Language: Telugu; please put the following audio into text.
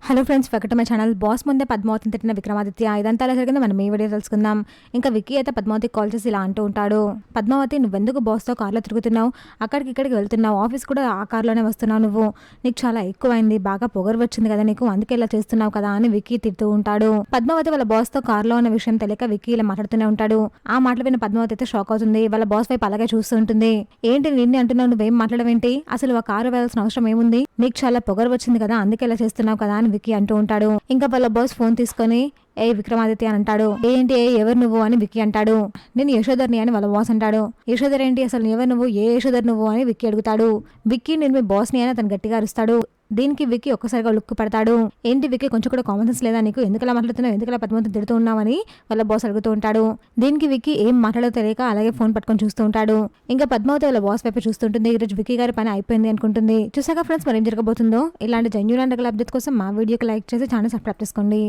Hello friends, welcome to my channel. Boss ముందే పద్మావతిని తిట్టిన విక్రమాదిత్య. ఇదంతా ఎలా జరిగిందో మనం ఈ వీడియో తెలుసుకుందాం. ఇంకా విక్కీ అయితే పద్మావతికి కాల్ చేసి ఇలా అంటూ ఉంటాడు. పద్మావతి, నువ్వెందుకు బాస్తో కార్లో తిరుగుతున్నావు? అక్కడికి ఇక్కడికి వెళ్తున్నావు, ఆఫీస్ కూడా ఆ కార్లోనే వస్తున్నావు. నువ్వు నీకు చాలా ఎక్కువైంది, బాగా పొగరు వచ్చింది కదా నీకు, అందుకే ఇలా చేస్తున్నావు కదా అని విక్కీ తిడుతూ ఉంటాడు. పద్మావతి వాళ్ళ బాస్తో కార్లో ఉన్న విషయం తెలియక విక్కీ ఇలా మాట్లాడుతూనే ఉంటాడు. ఆ మాటలు విన్న పద్మావతి అయితే షాక్ అవుతుంది. వాళ్ళ బాస్ వైపు అలాగే చూస్తూ ఉంటుంది. ఏంటి నిన్ను అంటున్నావు, నువ్వేం మాట్లాడవేంటి? అసలు ఆ కారు వెళ్ళాల్సిన అవసరం ఏముంది? నీకు చాలా పొగరు వచ్చింది కదా, అందుకే ఇలా చేస్తున్నావు కదా అని విక్కీ అంటూ ఉంటాడు. ఇంకా వాళ్ళ బాస్ ఫోన్ తీసుకొని ఏ విక్రమాదిత్య అని అంటాడు. ఏంటి ఎవరు నువ్వు అని విక్కీ అంటాడు. నేను యశోధర్ని అని వాళ్ళ బాస్ అంటాడు. యశోధర్ ఏంటి, అసలు ఎవరు నువ్వు, ఏ యశోధర్ నువ్వు అని విక్కీ అడుగుతాడు. విక్కీ నేను మీ బాస్ని అని అతను గట్టిగా అరుస్తాడు. దీనికి విక్కీ ఒక్కసారిగా లుక్ పడతాడు. ఏంటి విక్కీ, కొంచెం కూడా కామన్ సెన్స్ లేదా నీకు? ఎందుకలా మాట్లాడుతున్నావు, ఎందుకలా పద్మావతిని తిడుతూ ఉన్నావని వాళ్ళ బాస్ అడుగుతూ ఉంటాడు. దీనికి విక్కీ ఏం మాట్లాడో తెలియక అలాగే ఫోన్ పట్టుకొని చూస్తూ ఉంటాడు. ఇంకా పద్మావతి వాళ్ళ బాస్ వైపు చూస్తుంటుంది. ఈరోజు విక్కీ గారి పని అయిపోయింది అనుకుంటుంది. చూసాక ఫ్రెండ్స్, మరి ఏం జరగబోతుందో. ఇలాంటి జెన్యూన్ అండ్ అప్డేట్ కోసం మా వీడియోకి లైక్ చేసి ఛానల్ సబ్స్క్రైబ్ చేసుకోండి.